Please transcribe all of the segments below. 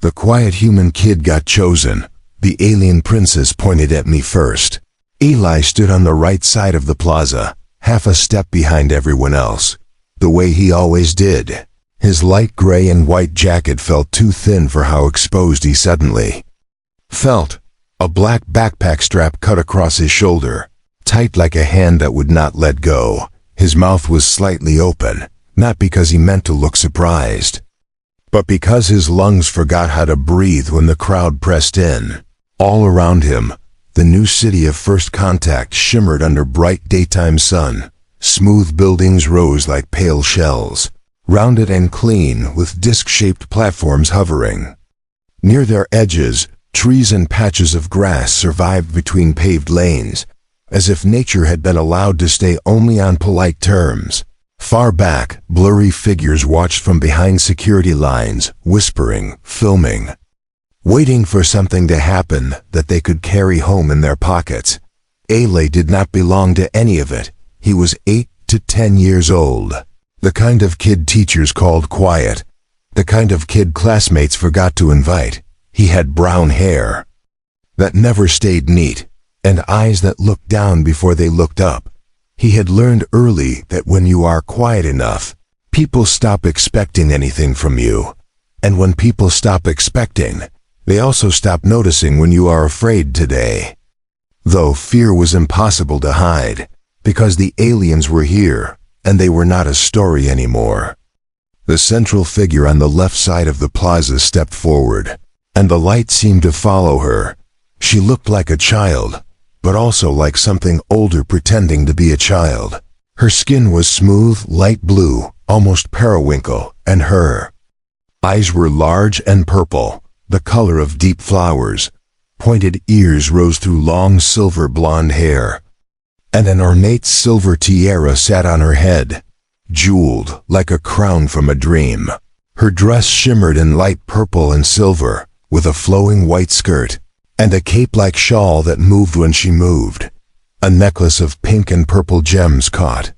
The quiet human kid got chosen. The alien princess pointed at me first. Eli stood on the right side of the plaza, half a step behind everyone else, the way he always did. His light gray and white jacket felt too thin for how exposed he suddenly felt. A black backpack strap cut across his shoulder, tight like a hand that would not let go. His mouth was slightly open, not because he meant to look surprised, but because his lungs forgot how to breathe when the crowd pressed in. All around him, the new city of First Contact shimmered under bright daytime sun. Smooth buildings rose like pale shells, rounded and clean, with disc-shaped platforms hovering. Near their edges, trees and patches of grass survived between paved lanes, as if nature had been allowed to stay only on polite terms. Far back, blurry figures watched from behind security lines, whispering, filming, waiting for something to happen that they could carry home in their pockets. Eli did not belong to any of it. He was 8 to 10 years old. The kind of kid teachers called quiet. The kind of kid classmates forgot to invite. He had brown hair that never stayed neat, and eyes that looked down before they looked up. He had learned early that when you are quiet enough, people stop expecting anything from you. And when people stop expecting, they also stop noticing when you are afraid today. Though fear was impossible to hide, because the aliens were here, and they were not a story anymore. The central figure on the left side of the plaza stepped forward, and the light seemed to follow her. She looked like a child, but also like something older pretending to be a child. Her skin was smooth, light blue, almost periwinkle, and her eyes were large and purple, the color of deep flowers. Pointed ears rose through long silver blonde hair, and an ornate silver tiara sat on her head, jeweled like a crown from a dream. Her dress shimmered in light purple and silver, with a flowing white skirt, and a cape-like shawl that moved when she moved. A necklace of pink and purple gems caught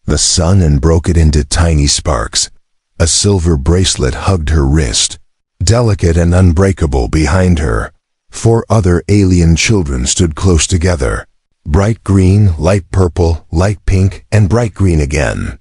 the sun and broke it into tiny sparks. A silver bracelet hugged her wrist, delicate and unbreakable. Behind her, 4 other alien children stood close together. Bright green, light purple, light pink, and bright green again.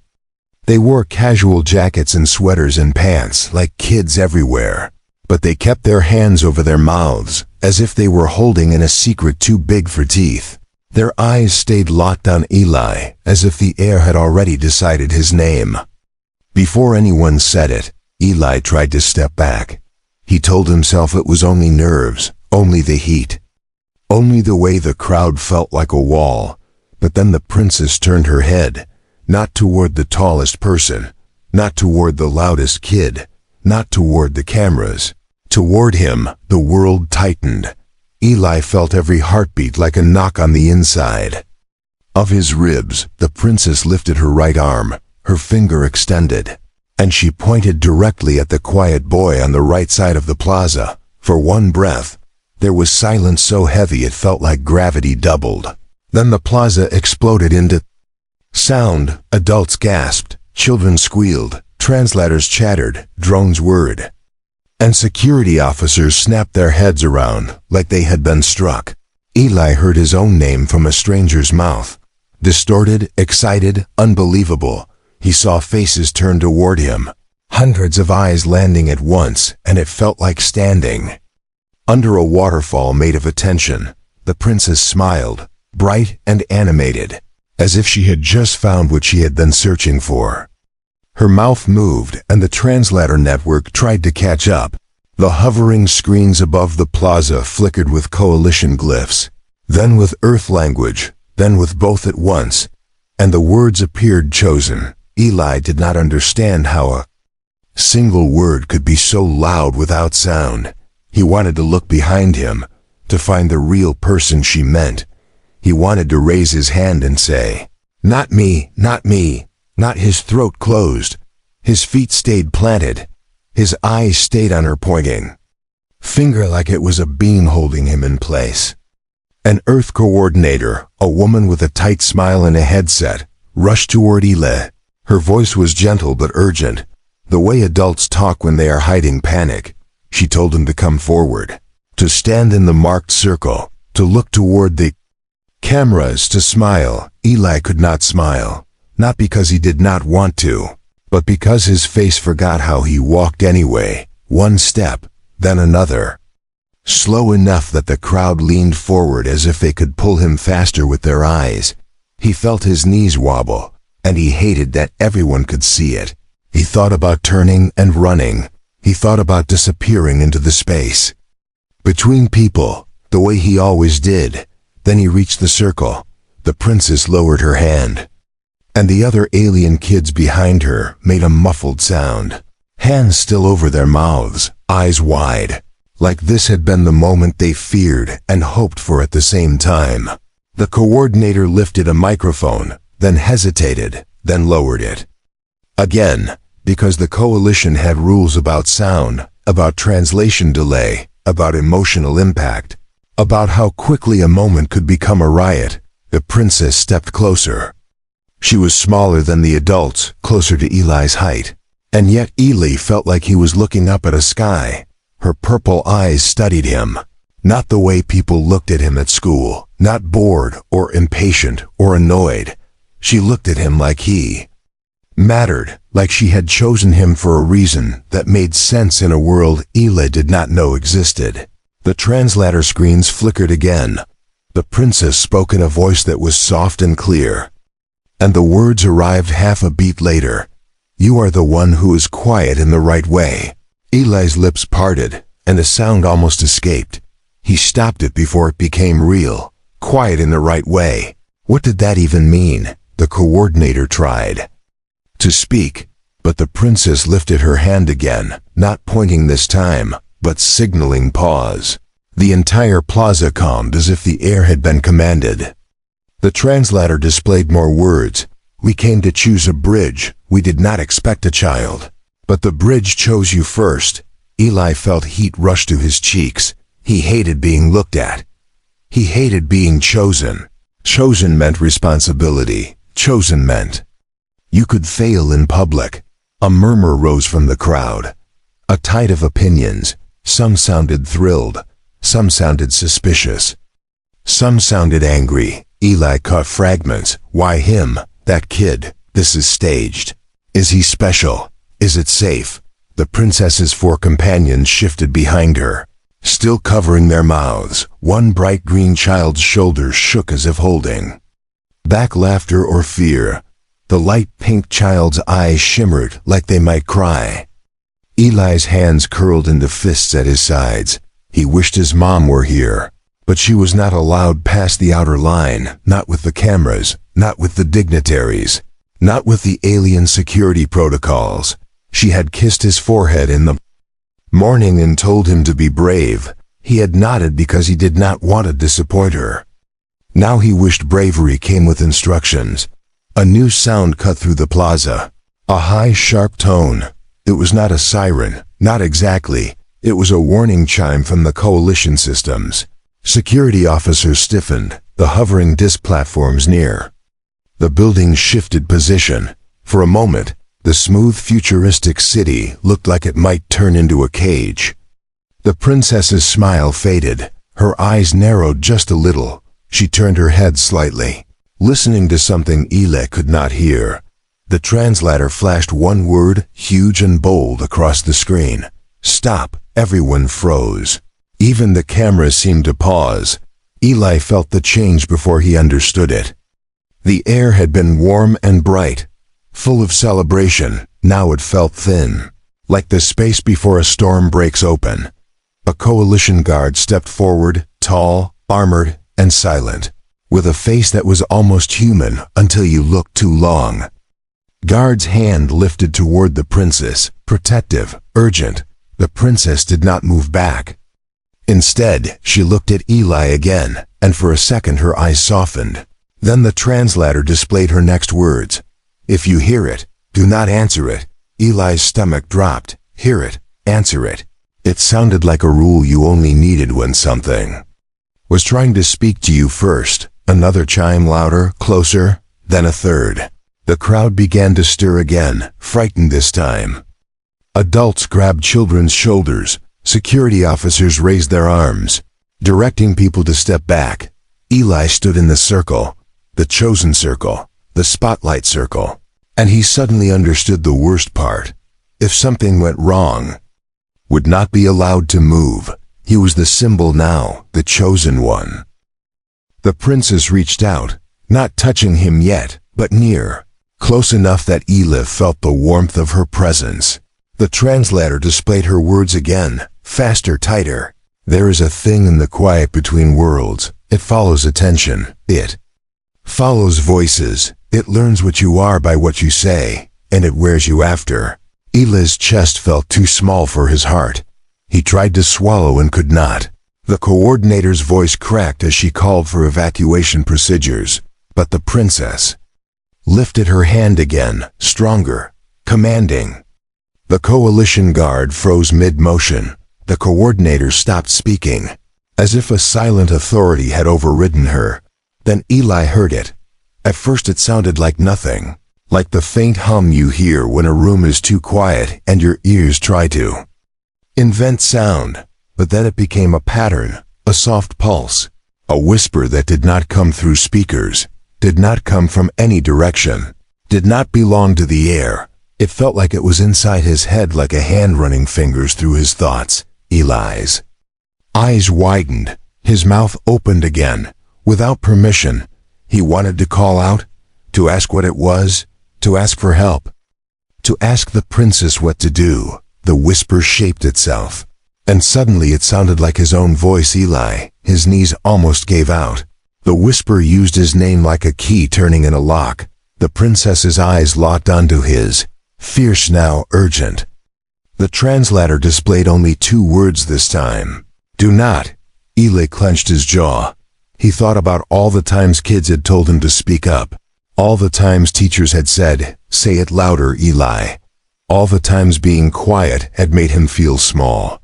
They wore casual jackets and sweaters and pants like kids everywhere, but they kept their hands over their mouths, as if they were holding in a secret too big for teeth. Their eyes stayed locked on Eli, as if the air had already decided his name. Before anyone said it, Eli tried to step back. He told himself it was only nerves, only the heat, only the way the crowd felt like a wall. But then the princess turned her head, not toward the tallest person, not toward the loudest kid, not toward the cameras. Toward him, the world tightened. Eli felt every heartbeat like a knock on the inside of his ribs. The princess lifted her right arm, her finger extended, and she pointed directly at the quiet boy on the right side of the plaza. For one breath, there was silence so heavy it felt like gravity doubled. Then the plaza exploded into sound. Adults gasped, children squealed, translators chattered, drones whirred, and security officers snapped their heads around like they had been struck. Eli heard his own name from a stranger's mouth. Distorted, excited, unbelievable. He saw faces turn toward him, hundreds of eyes landing at once, and it felt like standing under a waterfall made of attention. The princess smiled, bright and animated, as if she had just found what she had been searching for. Her mouth moved, and the translator network tried to catch up. The hovering screens above the plaza flickered with coalition glyphs, then with Earth language, then with both at once, and the words appeared chosen. Eli did not understand how a single word could be so loud without sound. He wanted to look behind him, to find the real person she meant. He wanted to raise his hand and say, "Not me, not me." Not his throat closed. His feet stayed planted. His eyes stayed on her pointing finger like it was a beam holding him in place. An Earth coordinator, a woman with a tight smile and a headset, rushed toward Eli. Her voice was gentle but urgent, the way adults talk when they are hiding panic. She told him to come forward, to stand in the marked circle, to look toward the cameras, to smile. Eli could not smile, not because he did not want to, but because his face forgot how he walked anyway, one step, then another. Slow enough that the crowd leaned forward as if they could pull him faster with their eyes. He felt his knees wobble, and he hated that everyone could see it. He thought about turning and running. He thought about disappearing into the space between people, the way he always did. Then he reached the circle. The princess lowered her hand, and the other alien kids behind her made a muffled sound, hands still over their mouths, eyes wide, like this had been the moment they feared and hoped for at the same time. The coordinator lifted a microphone, then hesitated, then lowered it again, because the coalition had rules about sound, about translation delay, about emotional impact, about how quickly a moment could become a riot. The princess stepped closer. She was smaller than the adults, closer to Eli's height, and yet Eli felt like he was looking up at a sky. Her purple eyes studied him, not the way people looked at him at school, not bored or impatient or annoyed. She looked at him like he mattered, like she had chosen him for a reason that made sense in a world Eli did not know existed. The translator screens flickered again. The princess spoke in a voice that was soft and clear, and the words arrived half a beat later. "You are the one who is quiet in the right way." Eli's lips parted, and a sound almost escaped. He stopped it before it became real. Quiet in the right way. What did that even mean? The coordinator tried to speak, but the princess lifted her hand again, not pointing this time, but signaling pause. The entire plaza calmed as if the air had been commanded. The translator displayed more words. "We came to choose a bridge. We did not expect a child. But the bridge chose you first." Eli felt heat rush to his cheeks. He hated being looked at. He hated being chosen. Chosen meant responsibility. Chosen meant you could fail in public. A murmur rose from the crowd, a tide of opinions. Some sounded thrilled. Some sounded suspicious. Some sounded angry. Eli caught fragments. Why him? That kid? This is staged. Is he special? Is it safe? The princess's four companions shifted behind her, still covering their mouths. One bright green child's shoulders shook as if holding back laughter or fear. The light pink child's eyes shimmered like they might cry. Eli's hands curled into fists at his sides. He wished his mom were here, but she was not allowed past the outer line, not with the cameras, not with the dignitaries, not with the alien security protocols. She had kissed his forehead in the morning and told him to be brave. He had nodded because he did not want to disappoint her. Now he wished bravery came with instructions. A new sound cut through the plaza. A high, sharp tone. It was not a siren, not exactly. It was a warning chime from the coalition systems. Security officers stiffened, the hovering disc platforms near. The building shifted position. For a moment, the smooth futuristic city looked like it might turn into a cage. The princess's smile faded. Her eyes narrowed just a little. She turned her head slightly, listening to something Eli could not hear. The translator flashed one word, huge and bold, across the screen. "Stop." Everyone froze. Even the camera seemed to pause. Eli felt the change before he understood it. The air had been warm and bright, full of celebration. Now it felt thin, like the space before a storm breaks open. A coalition guard stepped forward, tall, armored, and silent, with a face that was almost human until you looked too long. Guard's hand lifted toward the princess, protective, urgent. The princess did not move back. Instead, she looked at Eli again, and for a second her eyes softened. Then the translator displayed her next words. "If you hear it, do not answer it." Eli's stomach dropped. Hear it, answer it. It sounded like a rule you only needed when something was trying to speak to you first. Another chime, louder, closer, then a third. The crowd began to stir again, frightened this time. Adults grabbed children's shoulders. Security officers raised their arms, directing people to step back. Eli stood in the circle, the chosen circle, the spotlight circle, and he suddenly understood the worst part. If something went wrong, would not be allowed to move. He was the symbol now, the chosen one. The princess reached out, not touching him yet, but near, close enough that Eli felt the warmth of her presence. The translator displayed her words again, faster, tighter. There is a thing in the quiet between worlds. It follows attention. It follows voices. It learns what you are by what you say, and it wears you after. Eli's chest felt too small for his heart. He tried to swallow and could not. The coordinator's voice cracked as she called for evacuation procedures, but the princess lifted her hand again, stronger, commanding. The coalition guard froze mid-motion. The coordinator stopped speaking, as if a silent authority had overridden her. Then Eli heard it. At first it sounded like nothing, like the faint hum you hear when a room is too quiet and your ears try to invent sound. But then it became a pattern, a soft pulse, a whisper that did not come through speakers, did not come from any direction, did not belong to the air. It felt like it was inside his head, like a hand running fingers through his thoughts. Eli's eyes widened, his mouth opened again. Without permission, he wanted to call out, to ask what it was, to ask for help, to ask the princess what to do. The whisper shaped itself, and suddenly it sounded like his own voice. Eli, his knees almost gave out. The whisper used his name like a key turning in a lock. The princess's eyes locked onto his, fierce now, urgent. The translator displayed only 2 words this time. Do not. Eli clenched his jaw. He thought about all the times kids had told him to speak up. All the times teachers had said, say it louder, Eli. All the times being quiet had made him feel small,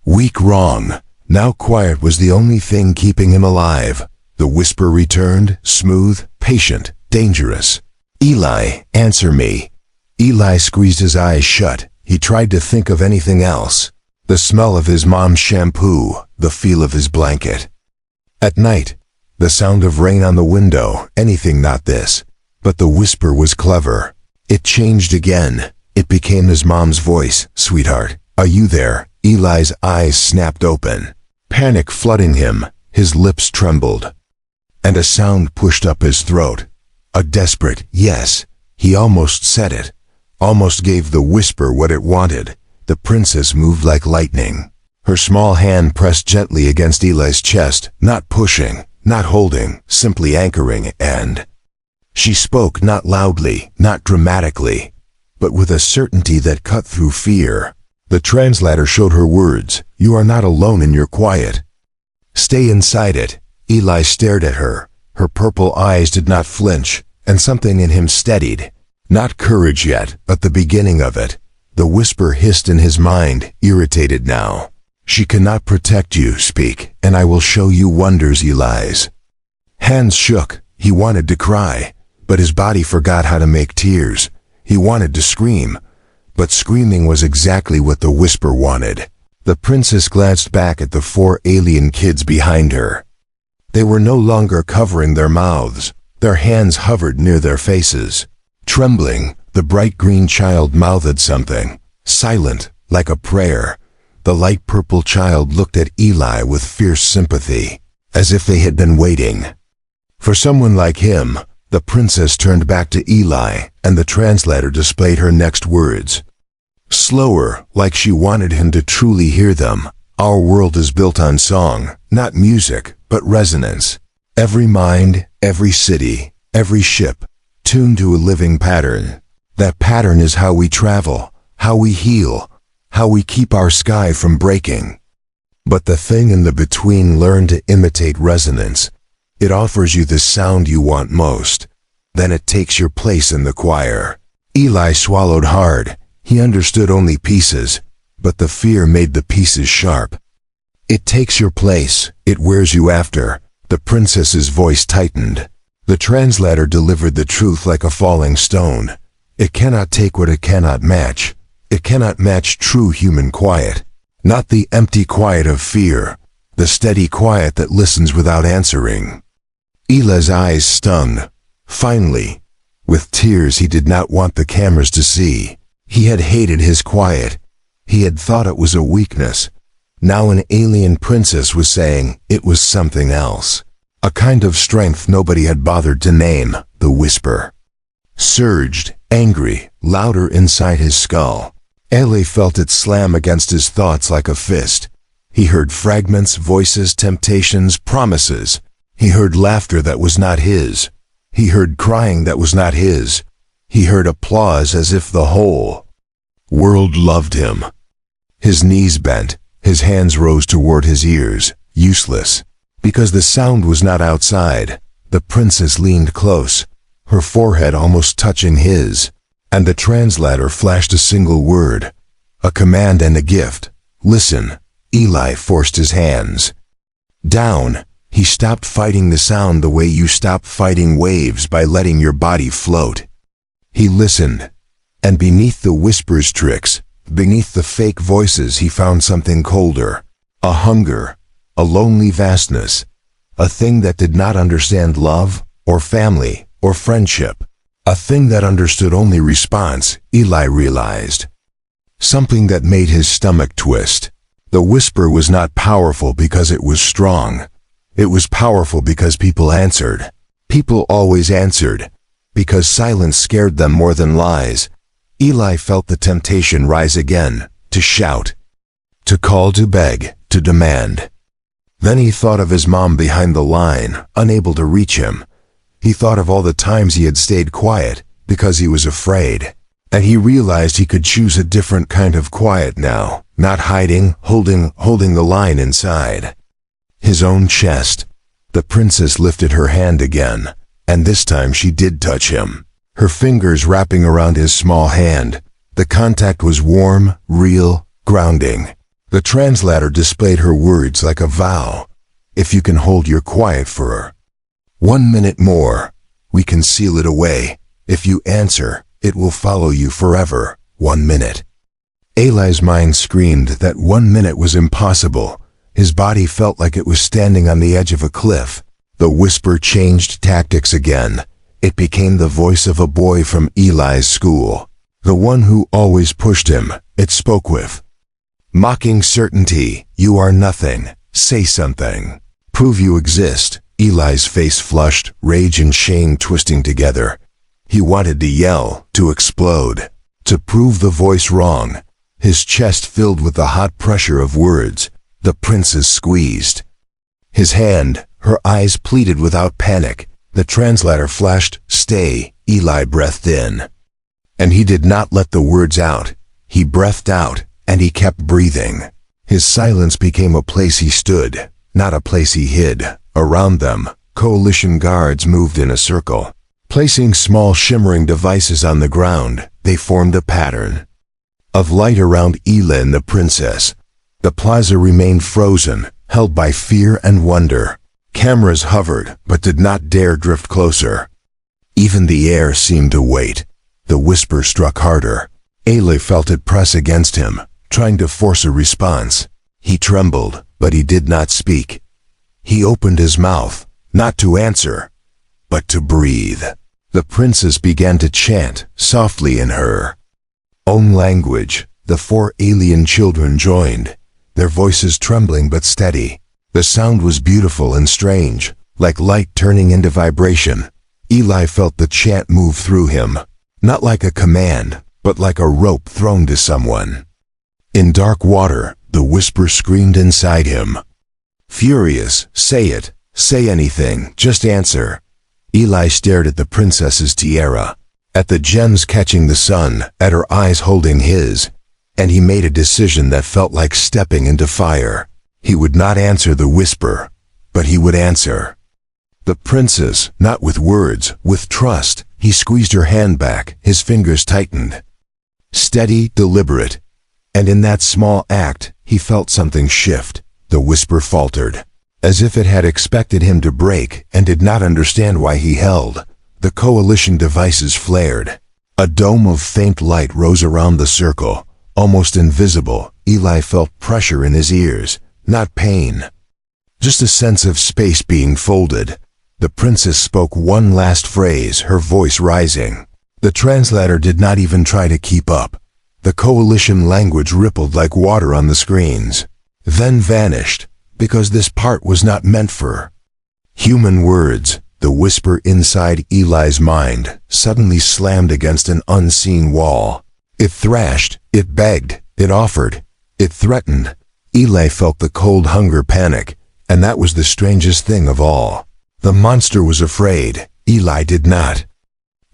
weak, wrong. Now quiet was the only thing keeping him alive. The whisper returned, smooth, patient, dangerous. Eli, answer me. Eli squeezed his eyes shut. He tried to think of anything else. The smell of his mom's shampoo, the feel of his blanket. At night, the sound of rain on the window, anything not this. But the whisper was clever. It changed again. It became his mom's voice. Sweetheart, are you there? Eli's eyes snapped open, panic flooding him. His lips trembled, and a sound pushed up his throat. A desperate yes. He almost said it, almost gave the whisper what it wanted. The princess moved like lightning. Her small hand pressed gently against Eli's chest, not pushing, not holding, simply anchoring, and she spoke not loudly, not dramatically, but with a certainty that cut through fear. The translator showed her words. You are not alone in your quiet. Stay inside it. Eli stared at her. Her purple eyes did not flinch, and something in him steadied. Not courage yet, but the beginning of it. The whisper hissed in his mind, irritated now. She cannot protect you. Speak, and I will show you wonders. Eli's hands shook. He wanted to cry, but his body forgot how to make tears. He wanted to scream, but screaming was exactly what the whisper wanted. The princess glanced back at the 4 alien kids behind her. They were no longer covering their mouths. Their hands hovered near their faces. Trembling, the bright green child mouthed something, silent, like a prayer. The light purple child looked at Eli with fierce sympathy, as if they had been waiting for someone like him. The princess turned back to Eli, and the translator displayed her next words. Slower, like she wanted him to truly hear them. Our world is built on song, not music, but resonance. Every mind, every city, every ship, tuned to a living pattern. That pattern is how we travel, how we heal, how we keep our sky from breaking. But the thing in the between, learn to imitate resonance. It offers you the sound you want most. Then it takes your place in the choir. Eli swallowed hard. He understood only pieces, but the fear made the pieces sharp. It takes your place. It wears you after. The princess's voice tightened. The translator delivered the truth like a falling stone. It cannot take what it cannot match. It cannot match true human quiet. Not the empty quiet of fear, the steady quiet that listens without answering. Eli's eyes stung. Finally, with tears he did not want the cameras to see. He had hated his quiet. He had thought it was a weakness. Now an alien princess was saying it was something else. A kind of strength nobody had bothered to name. The whisper surged, angry, louder inside his skull. Eli felt it slam against his thoughts like a fist. He heard fragments, voices, temptations, promises. He heard laughter that was not his. He heard crying that was not his. He heard applause as if the whole world loved him. His knees bent. His hands rose toward his ears, useless. Because the sound was not outside, the princess leaned close, her forehead almost touching his, and the translator flashed a single word, a command and a gift. Listen. Eli forced his hands down. He stopped fighting the sound the way you stop fighting waves, by letting your body float. He listened, and beneath the whisper's tricks, beneath the fake voices, he found something colder, a hunger, a lonely vastness, a thing that did not understand love, or family, or friendship, a thing that understood only response. Eli realized something that made his stomach twist. The whisper was not powerful because it was strong. It was powerful because people answered. People always answered, because silence scared them more than lies. Eli felt the temptation rise again, to shout, to call, to beg, to demand. Then he thought of his mom behind the line, unable to reach him. He thought of all the times he had stayed quiet, because he was afraid. And he realized he could choose a different kind of quiet now, not hiding, holding the line inside his own chest. The princess lifted her hand again, and this time she did touch him. Her fingers wrapping around his small hand. The contact was warm, real, grounding. The translator displayed her words like a vow. If you can hold your quiet for 1 minute more, we can seal it away. If you answer, it will follow you forever. 1 minute. Eli's mind screamed that 1 minute was impossible. His body felt like it was standing on the edge of a cliff. The whisper changed tactics again. It became the voice of a boy from Eli's school. The one who always pushed him. It spoke with mocking certainty. You are nothing. Say something. Prove you exist. Eli's face flushed, rage and shame twisting together. He wanted to yell, to explode, to prove the voice wrong. His chest filled with the hot pressure of words. The princess squeezed his hand. Her eyes pleaded without panic. The translator flashed, stay. Eli breathed in. And he did not let the words out. He breathed out, and he kept breathing. His silence became a place he stood, not a place he hid. Around them, coalition guards moved in a circle. Placing small shimmering devices on the ground, they formed a pattern of light around Eli and the princess. The plaza remained frozen, held by fear and wonder. Cameras hovered, but did not dare drift closer. Even the air seemed to wait. The whisper struck harder. Eli felt it press against him, trying to force a response. He trembled, but he did not speak. He opened his mouth, not to answer, but to breathe. The princess began to chant, softly in her own language. The 4 alien children joined, their voices trembling but steady. The sound was beautiful and strange, like light turning into vibration. Eli felt the chant move through him, not like a command, but like a rope thrown to someone. In dark water, the whisper screamed inside him. Furious, say it, say anything, just answer. Eli stared at the princess's tiara, at the gems catching the sun, at her eyes holding his, and he made a decision that felt like stepping into fire. He would not answer the whisper, but he would answer the princess, not with words, with trust. He squeezed her hand back, his fingers tightened. Steady, deliberate. And in that small act, he felt something shift. The whisper faltered, as if it had expected him to break and did not understand why he held. The coalition devices flared. A dome of faint light rose around the circle, almost invisible, Eli felt pressure in his ears, not pain. Just a sense of space being folded. The princess spoke one last phrase, her voice rising. The translator did not even try to keep up. The coalition language rippled like water on the screens, then vanished, because this part was not meant for human words. The whisper inside Eli's mind suddenly slammed against an unseen wall. It thrashed, it begged, it offered, it threatened. Eli felt the cold hunger panic, and that was the strangest thing of all. The monster was afraid. Eli did not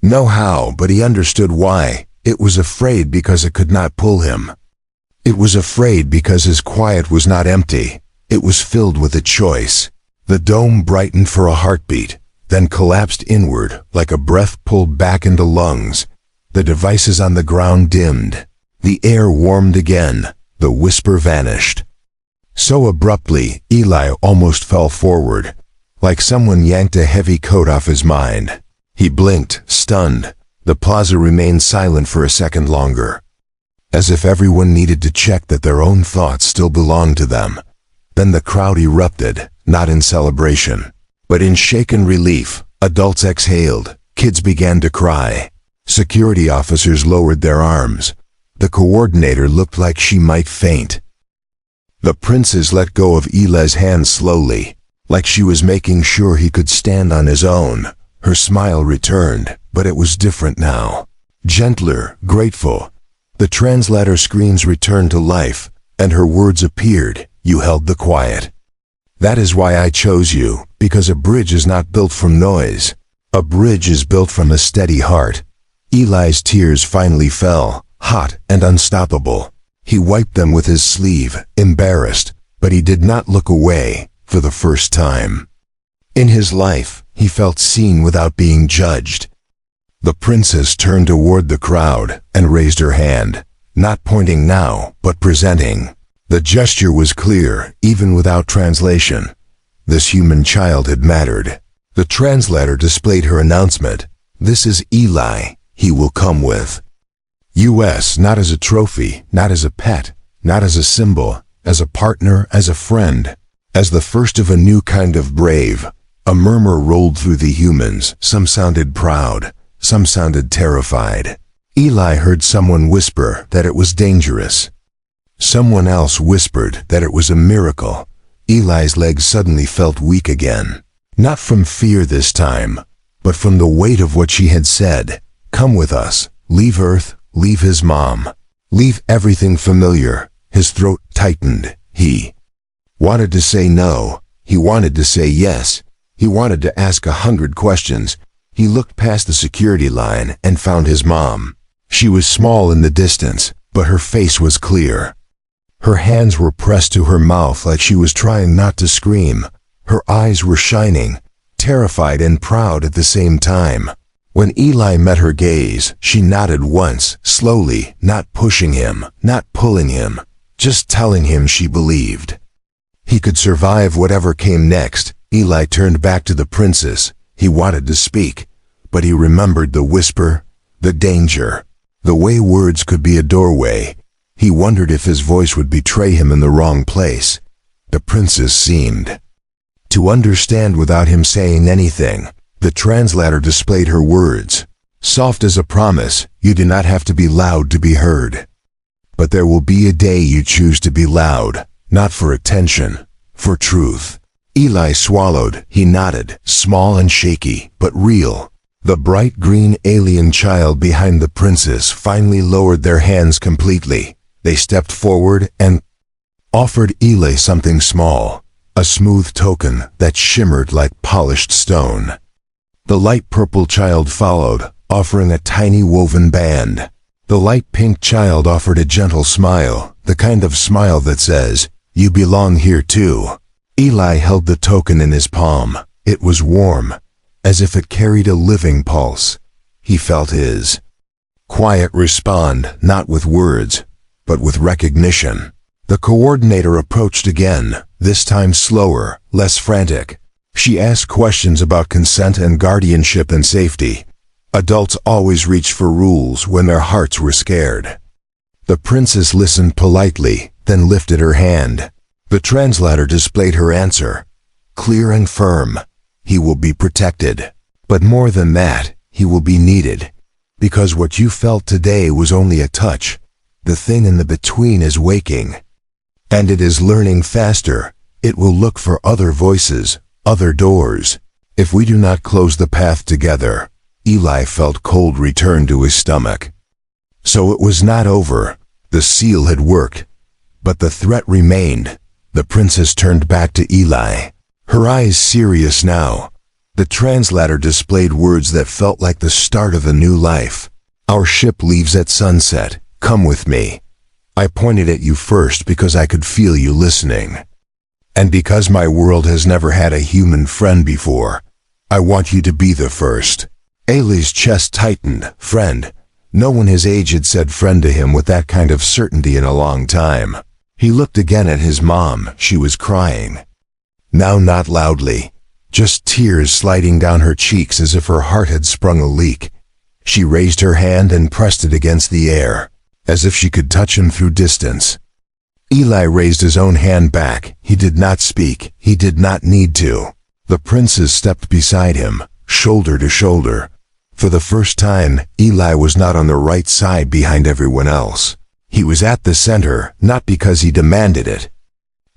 know how, but he understood why. It was afraid because it could not pull him. It was afraid because his quiet was not empty. It was filled with a choice. The dome brightened for a heartbeat, then collapsed inward like a breath pulled back into lungs. The devices on the ground dimmed. The air warmed again. The whisper vanished. So abruptly, Eli almost fell forward, like someone yanked a heavy coat off his mind. He blinked, stunned. The plaza remained silent for a second longer, as if everyone needed to check that their own thoughts still belonged to them. Then the crowd erupted, not in celebration, but in shaken relief. Adults exhaled, kids began to cry. Security officers lowered their arms. The coordinator looked like she might faint. The princess let go of Eli's hand slowly, like she was making sure he could stand on his own. Her smile returned, but it was different now. Gentler, grateful. The translator screens returned to life, and her words appeared. You held the quiet. That is why I chose you, because a bridge is not built from noise. A bridge is built from a steady heart. Eli's tears finally fell, hot and unstoppable. He wiped them with his sleeve, embarrassed, but he did not look away, for the first time in his life, he felt seen without being judged. The princess turned toward the crowd and raised her hand, not pointing now, but presenting. The gesture was clear, even without translation. This human child had mattered. The translator displayed her announcement. This is Eli. He will come with US, not as a trophy, not as a pet, not as a symbol, as a partner, as a friend, as the first of a new kind of brave. A murmur rolled through the humans. Some sounded proud, some sounded terrified. Eli heard someone whisper that it was dangerous. Someone else whispered that it was a miracle. Eli's legs suddenly felt weak again. Not from fear this time, but from the weight of what she had said. Come with us. Leave Earth, leave his mom. Leave everything familiar. His throat tightened. He wanted to say no. He wanted to say yes. He wanted to ask 100 questions. He looked past the security line and found his mom. She was small in the distance, but her face was clear. Her hands were pressed to her mouth like she was trying not to scream. Her eyes were shining, terrified and proud at the same time. When Eli met her gaze, she nodded once, slowly, not pushing him, not pulling him, just telling him she believed he could survive whatever came next. Eli turned back to the princess. He wanted to speak, but he remembered the whisper, the danger, the way words could be a doorway. He wondered if his voice would betray him in the wrong place. The princess seemed to understand without him saying anything. The translator displayed her words. Soft as a promise, you do not have to be loud to be heard. But there will be a day you choose to be loud, not for attention, for truth. Eli swallowed. He nodded, small and shaky, but real. The bright green alien child behind the princess finally lowered their hands completely. They stepped forward and offered Eli something small, a smooth token that shimmered like polished stone. The light purple child followed, offering a tiny woven band. The light pink child offered a gentle smile, the kind of smile that says, "You belong here too." Eli held the token in his palm. It was warm, as if it carried a living pulse. He felt his quiet respond, not with words, but with recognition. The coordinator approached again, this time slower, less frantic. She asked questions about consent and guardianship and safety. Adults always reached for rules when their hearts were scared. The princess listened politely, then lifted her hand. The translator displayed her answer. Clear and firm. He will be protected. But more than that, he will be needed. Because what you felt today was only a touch. The thing in the between is waking. And it is learning faster. It will look for other voices, other doors. If we do not close the path together, Eli felt cold return to his stomach. So it was not over. The seal had worked. But the threat remained. The princess turned back to Eli. Her eyes serious now. The translator displayed words that felt like the start of a new life. Our ship leaves at sunset. Come with me. I pointed at you first because I could feel you listening. And because my world has never had a human friend before, I want you to be the first. Eli's chest tightened. Friend. No one his age had said friend to him with that kind of certainty in a long time. He looked again at his mom. She was crying. Now not loudly. Just tears sliding down her cheeks as if her heart had sprung a leak. She raised her hand and pressed it against the air, as if she could touch him through distance. Eli raised his own hand back. He did not speak. He did not need to. The princess stepped beside him, shoulder to shoulder. For the first time, Eli was not on the right side behind everyone else. He was at the center, not because he demanded it,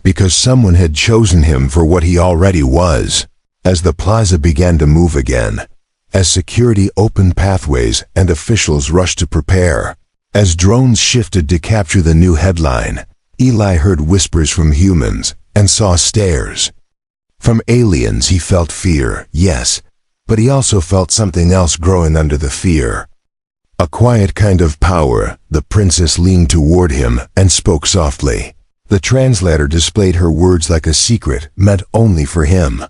because someone had chosen him for what he already was. As the plaza began to move again, as security opened pathways and officials rushed to prepare, as drones shifted to capture the new headline, Eli heard whispers from humans and saw stares. From aliens he felt fear, yes, but he also felt something else growing under the fear. A quiet kind of power. The princess leaned toward him and spoke softly. The translator displayed her words like a secret meant only for him.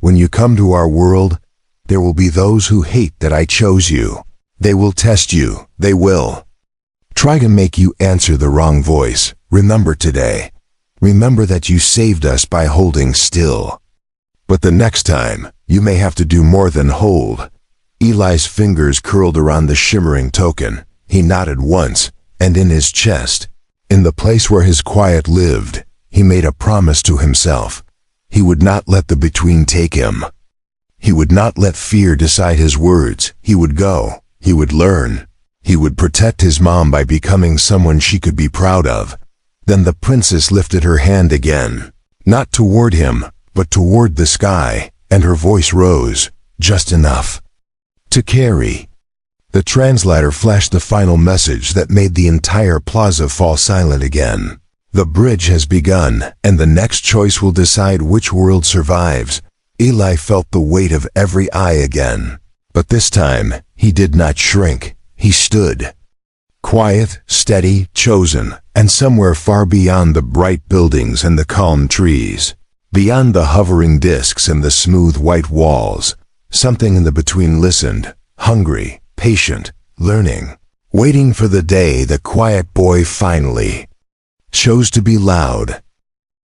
When you come to our world, there will be those who hate that I chose you. They will test you. They will try to make you answer the wrong voice. Remember today. Remember that you saved us by holding still. But the next time, you may have to do more than hold. Eli's fingers curled around the shimmering token. He nodded once, and in his chest, in the place where his quiet lived, he made a promise to himself. He would not let the between take him. He would not let fear decide his words. He would go. He would learn. He would protect his mom by becoming someone she could be proud of. Then the princess lifted her hand again, not toward him, but toward the sky, and her voice rose, just enough to carry. The translator flashed the final message that made the entire plaza fall silent again. The bridge has begun, and the next choice will decide which world survives. Eli felt the weight of every eye again. But this time, he did not shrink. He stood. Quiet, steady, chosen, and somewhere far beyond the bright buildings and the calm trees, beyond the hovering discs and the smooth white walls, something in the between listened, hungry, patient, learning, waiting for the day the quiet boy finally chose to be loud.